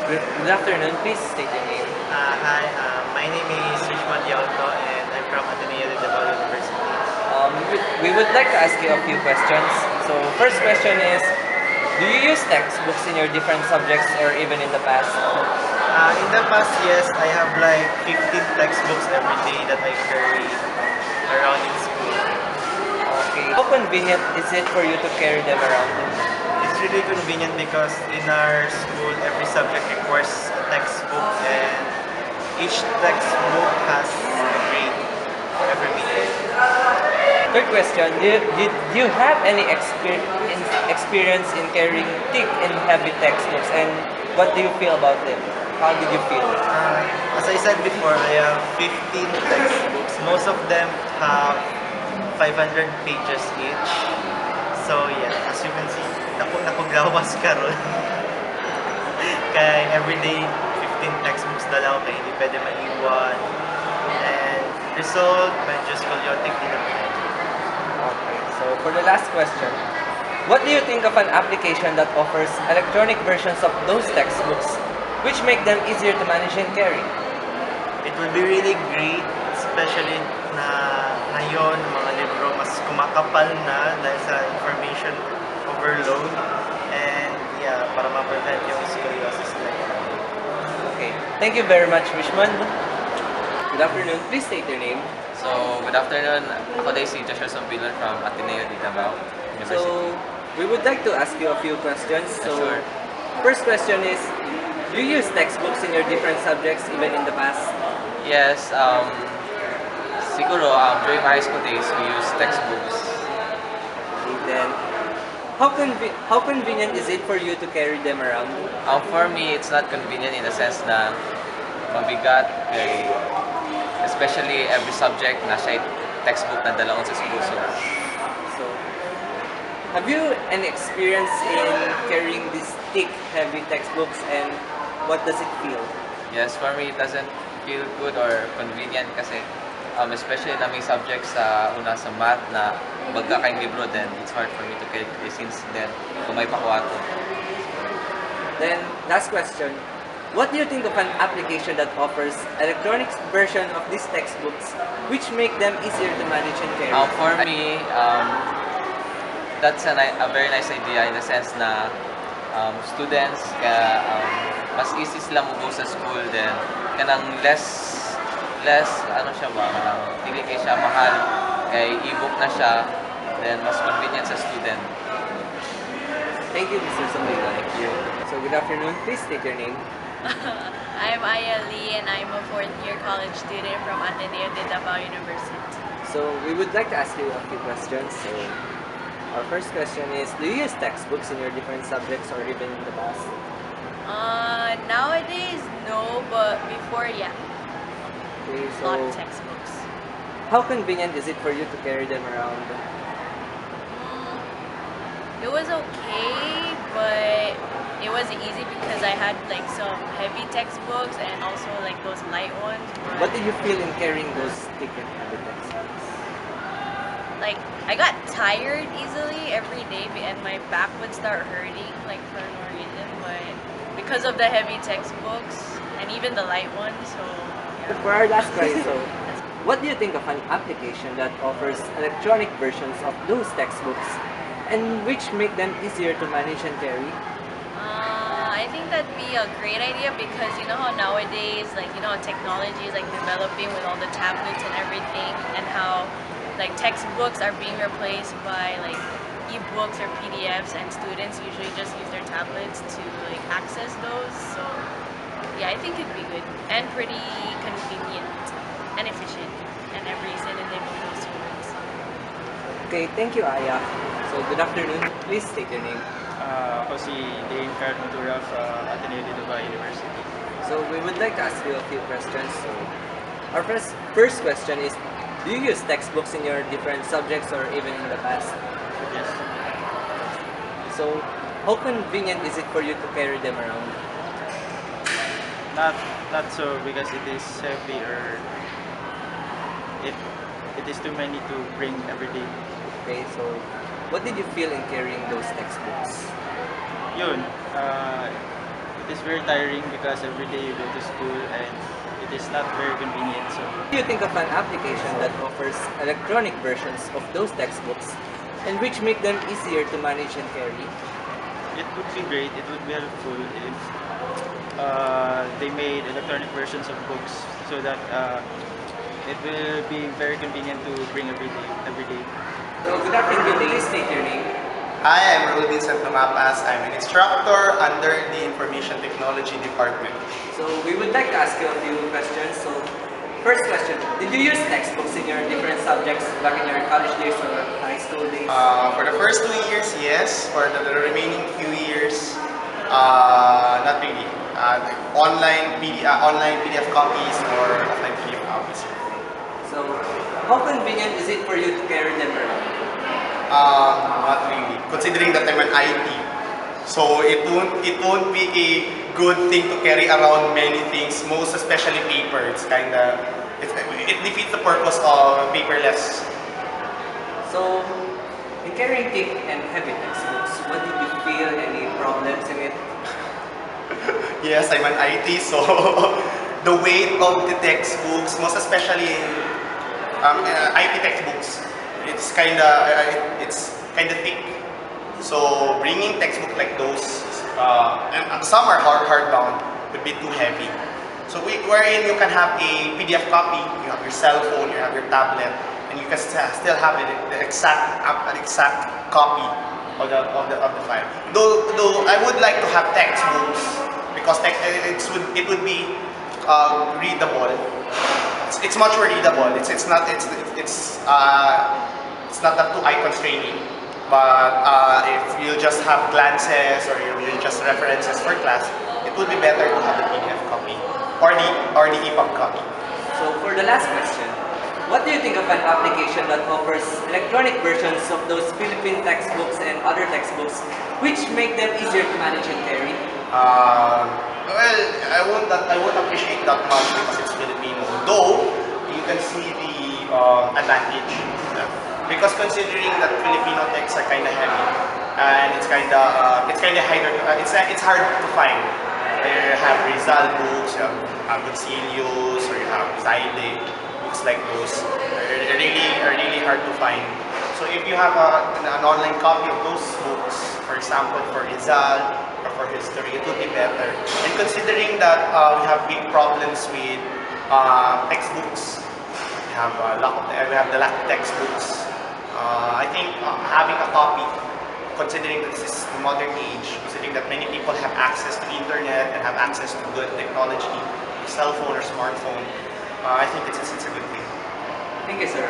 Good afternoon. Please state your name. Hi, my name is Rishman Yauto and I'm from Ateneo de Davao University. We would like to ask you a few questions. So, first question is, do you use textbooks in your different subjects or even in the past? In the past, yes, I have like 15 textbooks every day that I carry around in school. Okay. How convenient is it for you to carry them around? It's really convenient because in our school, every subject requires a textbook and each textbook has a grade for every meeting. Third question, do you have any experience in carrying thick and heavy textbooks, and what do you feel about them? How did you feel? As I said before, I have 15 textbooks. Most of them have 500 pages each. So yeah, as you can see, nakuglawas karon. Kaya everyday 15 textbooks na lang kaya hindi pwede maiwan. And result, medyo scoliotic din naman. Okay, so for the last question, what do you think of an application that offers electronic versions of those textbooks, which make them easier to manage and carry? It will be really great, especially na ngayon, mga libro mas kumakapal na dahil sa information overload. And yeah, para ma-prevent yung scoliosis na yun. Okay, thank you very much, Wishman. Good afternoon. Please state your name. So, good afternoon. Ako day si Joshua Sombilon from Ateneo de Davao University. So, we would like to ask you a few questions. So, Sure. first question is, do you use textbooks in your different subjects even in the past? Yes, siguro during my high school days, we use textbooks. And then, how convenient is it for you to carry them around? For me, it's not convenient in the sense na mabigat, very, especially every subject na siya textbook na dalaon sa school. So, have you any experience in carrying these thick, heavy textbooks, and what does it feel? Yes, for me, it doesn't feel good or convenient kasi especially na may subjects sa una sa math na baga kayong libro, then it's hard for me to carry since then kumay pa ko ato. Then, last question. What do you think of an application that offers electronic version of these textbooks, which make them easier to manage and carry? For me, that's a very nice idea in the sense na students mas easy sila mo go sa school, then kanang less ano siya ba, dili kay siya mahal, kay ebook na siya, then mas convenient sa student. Thank you, Mr. Sombrero. Thank you. So, good afternoon. Please state your name. I'm Aya Lee and I'm a fourth year college student from Ateneo de Davao University. So, we would like to ask you a few questions. So, our first question is, do you use textbooks in your different subjects or even in the past? Nowadays, no, but before, yeah, Okay, a so lot of textbooks. how convenient is it for you to carry them around? It was okay, but it wasn't easy because I had like some heavy textbooks and also like those light ones. What did you feel in carrying those thick and heavy textbooks? Like I got tired easily every day and my back would start hurting like for no reason, but because of the heavy textbooks and even the light ones, so yeah. For our last question, so what do you think of an application that offers electronic versions of those textbooks and which make them easier to manage and carry? I think that'd be a great idea because you know how nowadays, like you know how technology is like developing with all the tablets and everything, and how like textbooks are being replaced by like ebooks or PDFs, and students usually just use their tablets to like access those. So yeah, I think it'd be good and pretty convenient and efficient, and every synonym of those words. Okay, thank you, Aya. So, good afternoon. Please state your name. Ako si Dane Card Madura sa Ateneo de Davao University. So, we would like to ask you a few questions. So, our first question is, do you use textbooks in your different subjects or even in the past? Yes. So, how convenient is it for you to carry them around? Not so because it is heavy or it is too many to bring every day. Okay, so what did you feel in carrying those textbooks? Yun, it is very tiring because every day you go to school and it is not very convenient. So What do you think of an application that offers electronic versions of those textbooks and which make them easier to manage and carry? it would be great, it would be helpful if they made electronic versions of books so that it will be very convenient to bring every day. So, good afternoon. Please state your name. Hi, I'm Raul Vincent Lumapas. I'm an instructor under the Information Technology Department. So, we would like to ask you a few questions. So, first question, did you use textbooks in your different subjects back in your college days or high school days? For the first 2 years, yes. For the remaining few years, not really. Online PDF copies or offline PDF copies. So, how convenient is it for you to carry them around? Not really. Considering that I'm an IT, so it won't be a good thing to carry around many things, most especially paper. It defeats the purpose of paperless. So, in carrying thick and heavy textbooks, what did you feel? Any problems in it? Yes, I'm an IT, so the weight of the textbooks, most especially IT textbooks, it's kinda thick. So bringing textbook like those, and some are hardbound, would be too heavy. So wherein you can have a PDF copy, you have your cell phone, you have your tablet, and you can still have an exact copy of the file. Though I would like to have textbooks because it would be readable. It's much more readable. It's not that too eye constraining. But if you just have glances or you just references for class, it would be better to have the PDF copy or the EPUB copy. So, for the last question, what do you think of an application that offers electronic versions of those Philippine textbooks and other textbooks which make them easier to manage and carry? Well, I won't appreciate that much because it's Filipino. Though you can see the advantage. Because considering that Filipino texts are kind of heavy and it's kind of it's hard to find. You have Rizal books, you have Agoncillos, or you have Zaide, books like those are really hard to find. So if you have an online copy of those books, for example for Rizal or for history, it would be better. And considering that we have big problems with textbooks, we have the lack of textbooks. I think having a copy, considering that this is the modern age, considering that many people have access to the internet and have access to good technology, cell phone or smartphone, I think it's a good thing. Thank you, sir.